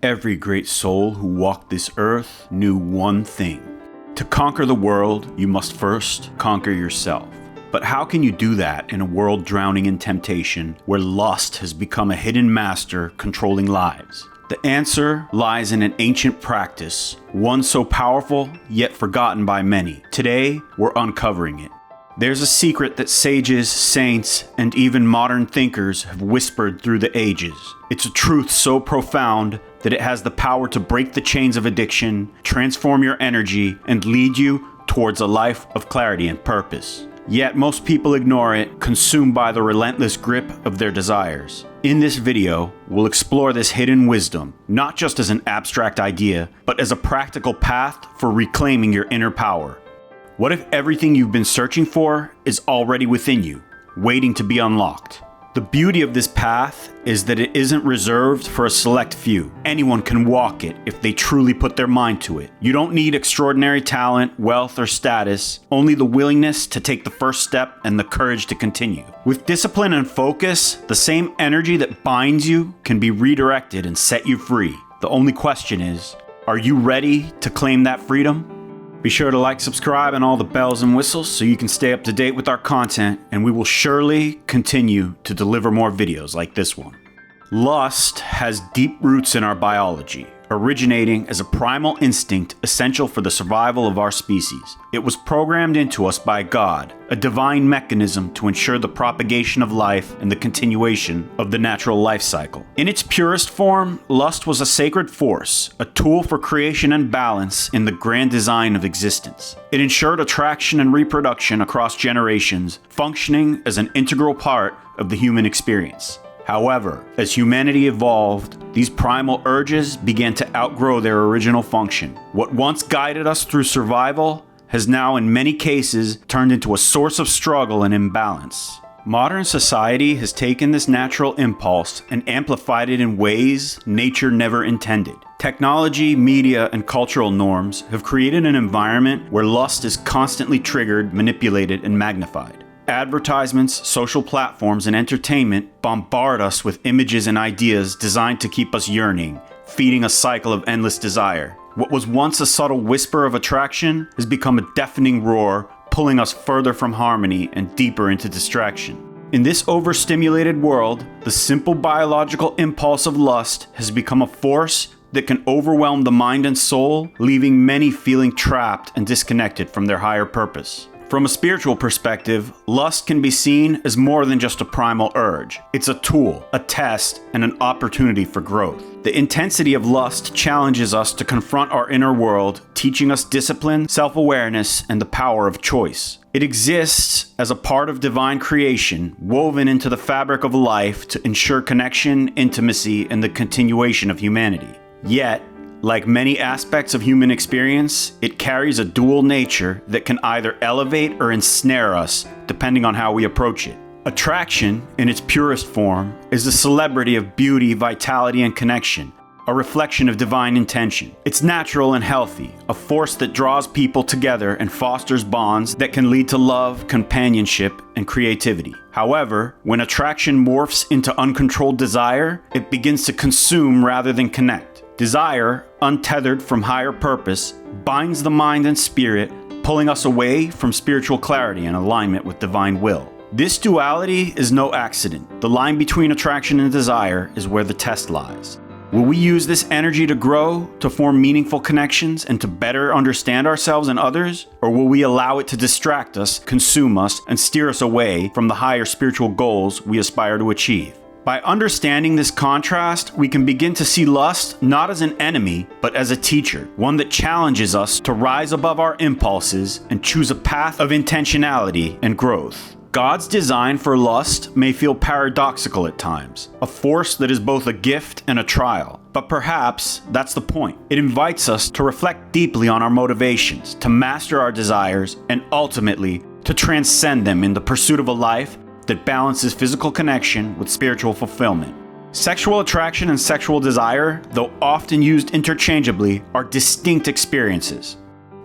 Every great soul who walked this earth knew one thing. To conquer the world, you must first conquer yourself. But how can you do that in a world drowning in temptation, where lust has become a hidden master controlling lives? The answer lies in an ancient practice, one so powerful yet forgotten by many. Today, we're uncovering it. There's a secret that sages, saints, and even modern thinkers have whispered through the ages. It's a truth so profound that it has the power to break the chains of addiction, transform your energy, and lead you towards a life of clarity and purpose. Yet most people ignore it, consumed by the relentless grip of their desires. In this video, we'll explore this hidden wisdom, not just as an abstract idea, but as a practical path for reclaiming your inner power. What if everything you've been searching for is already within you, waiting to be unlocked? The beauty of this path is that it isn't reserved for a select few. Anyone can walk it if they truly put their mind to it. You don't need extraordinary talent, wealth, or status, only the willingness to take the first step and the courage to continue. With discipline and focus, the same energy that binds you can be redirected and set you free. The only question is, are you ready to claim that freedom? Be sure to like, subscribe, and all the bells and whistles so you can stay up to date with our content, and we will surely continue to deliver more videos like this one. Lust has deep roots in our biology, originating as a primal instinct essential for the survival of our species. It was programmed into us by God, a divine mechanism to ensure the propagation of life and the continuation of the natural life cycle. In its purest form, lust was a sacred force, a tool for creation and balance in the grand design of existence. It ensured attraction and reproduction across generations, functioning as an integral part of the human experience. However, as humanity evolved, these primal urges began to outgrow their original function. What once guided us through survival has now in many cases turned into a source of struggle and imbalance. Modern society has taken this natural impulse and amplified it in ways nature never intended. Technology, media, and cultural norms have created an environment where lust is constantly triggered, manipulated, and magnified. Advertisements, social platforms, and entertainment bombard us with images and ideas designed to keep us yearning, feeding a cycle of endless desire. What was once a subtle whisper of attraction has become a deafening roar, pulling us further from harmony and deeper into distraction. In this overstimulated world, the simple biological impulse of lust has become a force that can overwhelm the mind and soul, leaving many feeling trapped and disconnected from their higher purpose. From a spiritual perspective, lust can be seen as more than just a primal urge. It's a tool, a test, and an opportunity for growth. The intensity of lust challenges us to confront our inner world, teaching us discipline, self-awareness, and the power of choice. It exists as a part of divine creation, woven into the fabric of life to ensure connection, intimacy, and the continuation of humanity. Yet, like many aspects of human experience, it carries a dual nature that can either elevate or ensnare us, depending on how we approach it. Attraction, in its purest form, is a celebrity of beauty, vitality, and connection, a reflection of divine intention. It's natural and healthy, a force that draws people together and fosters bonds that can lead to love, companionship, and creativity. However, when attraction morphs into uncontrolled desire, it begins to consume rather than connect. Desire, untethered from higher purpose, binds the mind and spirit, pulling us away from spiritual clarity and alignment with divine will. This duality is no accident. The line between attraction and desire is where the test lies. Will we use this energy to grow, to form meaningful connections, and to better understand ourselves and others? Or will we allow it to distract us, consume us, and steer us away from the higher spiritual goals we aspire to achieve? By understanding this contrast, we can begin to see lust not as an enemy, but as a teacher, one that challenges us to rise above our impulses and choose a path of intentionality and growth. God's design for lust may feel paradoxical at times, a force that is both a gift and a trial. But perhaps that's the point. It invites us to reflect deeply on our motivations, to master our desires, and ultimately to transcend them in the pursuit of a life that balances physical connection with spiritual fulfillment. Sexual attraction and sexual desire, though often used interchangeably, are distinct experiences.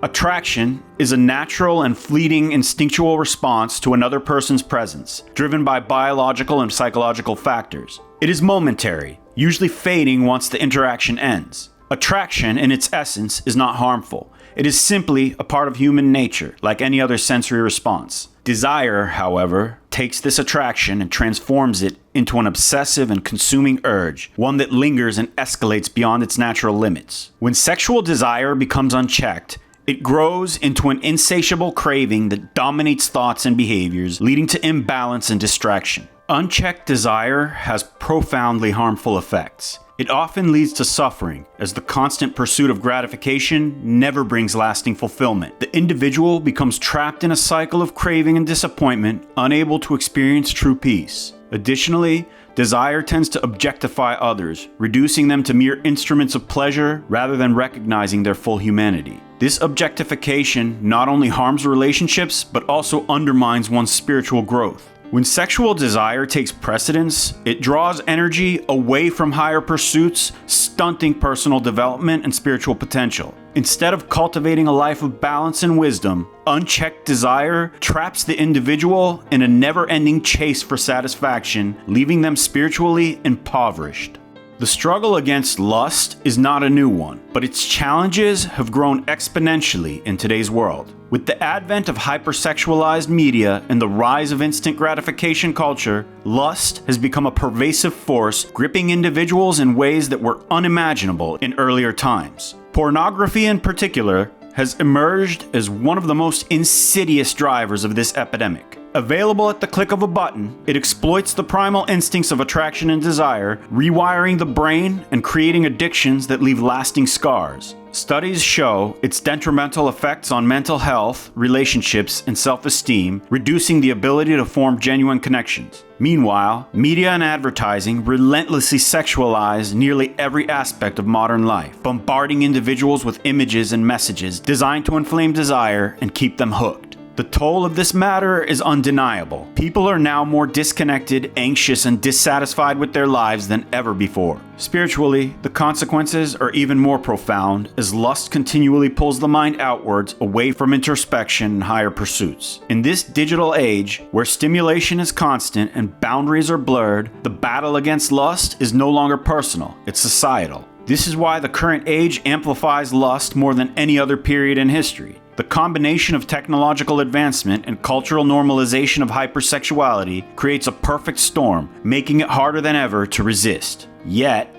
Attraction is a natural and fleeting instinctual response to another person's presence, driven by biological and psychological factors. It is momentary, usually fading once the interaction ends. Attraction, in its essence, is not harmful. It is simply a part of human nature, like any other sensory response. Desire, however, takes this attraction and transforms it into an obsessive and consuming urge, one that lingers and escalates beyond its natural limits. When sexual desire becomes unchecked, it grows into an insatiable craving that dominates thoughts and behaviors, leading to imbalance and distraction. Unchecked desire has profoundly harmful effects. It often leads to suffering, as the constant pursuit of gratification never brings lasting fulfillment. The individual becomes trapped in a cycle of craving and disappointment, unable to experience true peace. Additionally, desire tends to objectify others, reducing them to mere instruments of pleasure rather than recognizing their full humanity. This objectification not only harms relationships, but also undermines one's spiritual growth. When sexual desire takes precedence, it draws energy away from higher pursuits, stunting personal development and spiritual potential. Instead of cultivating a life of balance and wisdom, unchecked desire traps the individual in a never-ending chase for satisfaction, leaving them spiritually impoverished. The struggle against lust is not a new one, but its challenges have grown exponentially in today's world. With the advent of hypersexualized media and the rise of instant gratification culture, lust has become a pervasive force, gripping individuals in ways that were unimaginable in earlier times. Pornography in particular has emerged as one of the most insidious drivers of this epidemic. Available at the click of a button, it exploits the primal instincts of attraction and desire, rewiring the brain and creating addictions that leave lasting scars. Studies show its detrimental effects on mental health, relationships, and self-esteem, reducing the ability to form genuine connections. Meanwhile, media and advertising relentlessly sexualize nearly every aspect of modern life, bombarding individuals with images and messages designed to inflame desire and keep them hooked. The toll of this matter is undeniable. People are now more disconnected, anxious, and dissatisfied with their lives than ever before. Spiritually, the consequences are even more profound, as lust continually pulls the mind outwards, away from introspection and higher pursuits. In this digital age, where stimulation is constant and boundaries are blurred, the battle against lust is no longer personal, it's societal. This is why the current age amplifies lust more than any other period in history. The combination of technological advancement and cultural normalization of hypersexuality creates a perfect storm, making it harder than ever to resist. Yet,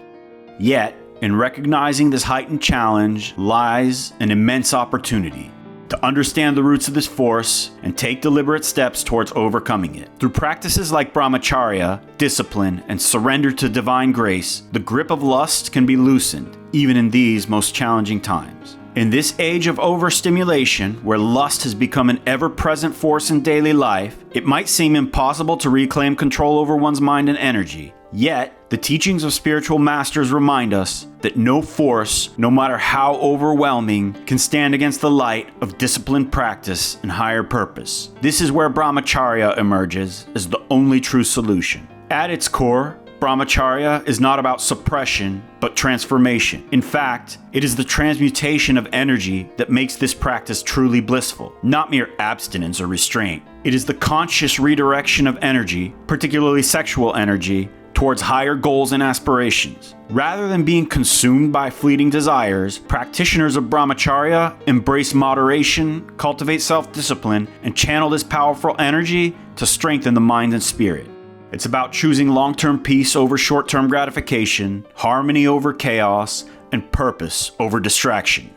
in recognizing this heightened challenge lies an immense opportunity to understand the roots of this force and take deliberate steps towards overcoming it. Through practices like Brahmacharya, discipline, and surrender to divine grace, the grip of lust can be loosened, even in these most challenging times. In this age of overstimulation, where lust has become an ever-present force in daily life, it might seem impossible to reclaim control over one's mind and energy. Yet, the teachings of spiritual masters remind us that no force, no matter how overwhelming, can stand against the light of disciplined practice and higher purpose. This is where Brahmacharya emerges as the only true solution. At its core, Brahmacharya is not about suppression, but transformation. In fact, it is the transmutation of energy that makes this practice truly blissful, not mere abstinence or restraint. It is the conscious redirection of energy, particularly sexual energy, towards higher goals and aspirations. Rather than being consumed by fleeting desires, practitioners of Brahmacharya embrace moderation, cultivate self-discipline, and channel this powerful energy to strengthen the mind and spirit. It's about choosing long-term peace over short-term gratification, harmony over chaos, and purpose over distraction.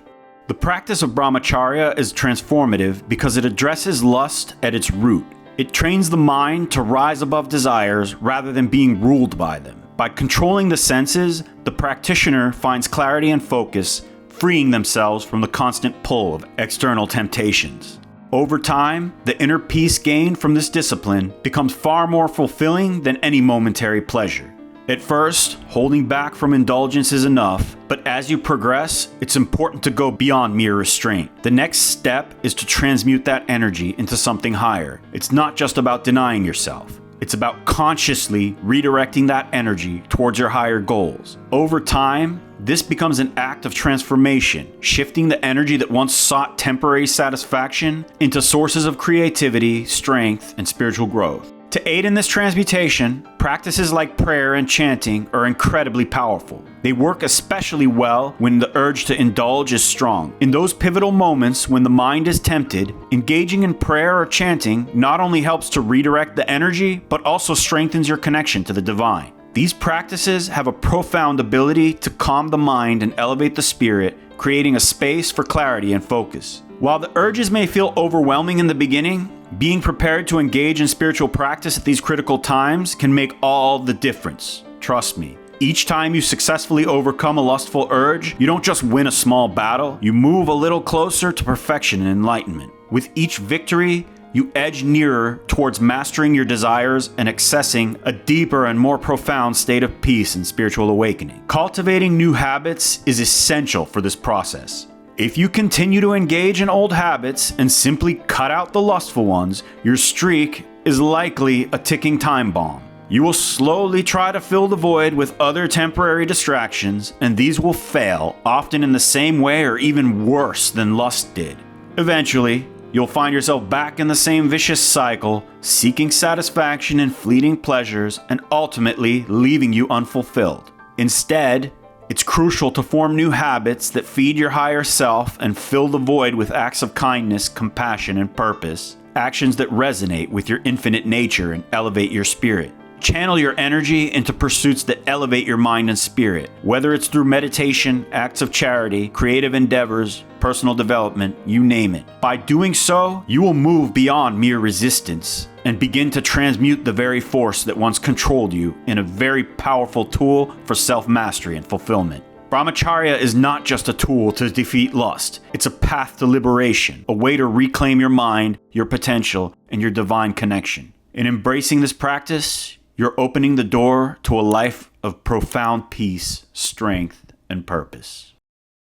The practice of Brahmacharya is transformative because it addresses lust at its root. It trains the mind to rise above desires rather than being ruled by them. By controlling the senses, the practitioner finds clarity and focus, freeing themselves from the constant pull of external temptations. Over time, the inner peace gained from this discipline becomes far more fulfilling than any momentary pleasure. At first, holding back from indulgence is enough, but as you progress, it's important to go beyond mere restraint. The next step is to transmute that energy into something higher. It's not just about denying yourself. It's about consciously redirecting that energy towards your higher goals. Over time, this becomes an act of transformation, shifting the energy that once sought temporary satisfaction into sources of creativity, strength, and spiritual growth. To aid in this transmutation, practices like prayer and chanting are incredibly powerful. They work especially well when the urge to indulge is strong. In those pivotal moments when the mind is tempted, engaging in prayer or chanting not only helps to redirect the energy, but also strengthens your connection to the divine. These practices have a profound ability to calm the mind and elevate the spirit, creating a space for clarity and focus. While the urges may feel overwhelming in the beginning, being prepared to engage in spiritual practice at these critical times can make all the difference. Trust me. Each time you successfully overcome a lustful urge, you don't just win a small battle, you move a little closer to perfection and enlightenment. With each victory, you edge nearer towards mastering your desires and accessing a deeper and more profound state of peace and spiritual awakening. Cultivating new habits is essential for this process. If you continue to engage in old habits and simply cut out the lustful ones, your streak is likely a ticking time bomb. You will slowly try to fill the void with other temporary distractions, and these will fail, often in the same way or even worse than lust did. Eventually, you'll find yourself back in the same vicious cycle, seeking satisfaction in fleeting pleasures and ultimately leaving you unfulfilled. Instead, it's crucial to form new habits that feed your higher self and fill the void with acts of kindness, compassion, and purpose, actions that resonate with your infinite nature and elevate your spirit. Channel your energy into pursuits that elevate your mind and spirit, whether it's through meditation, acts of charity, creative endeavors, personal development, you name it. By doing so, you will move beyond mere resistance and begin to transmute the very force that once controlled you in a very powerful tool for self-mastery and fulfillment. Brahmacharya is not just a tool to defeat lust. It's a path to liberation, a way to reclaim your mind, your potential, and your divine connection. In embracing this practice, you're opening the door to a life of profound peace, strength, and purpose.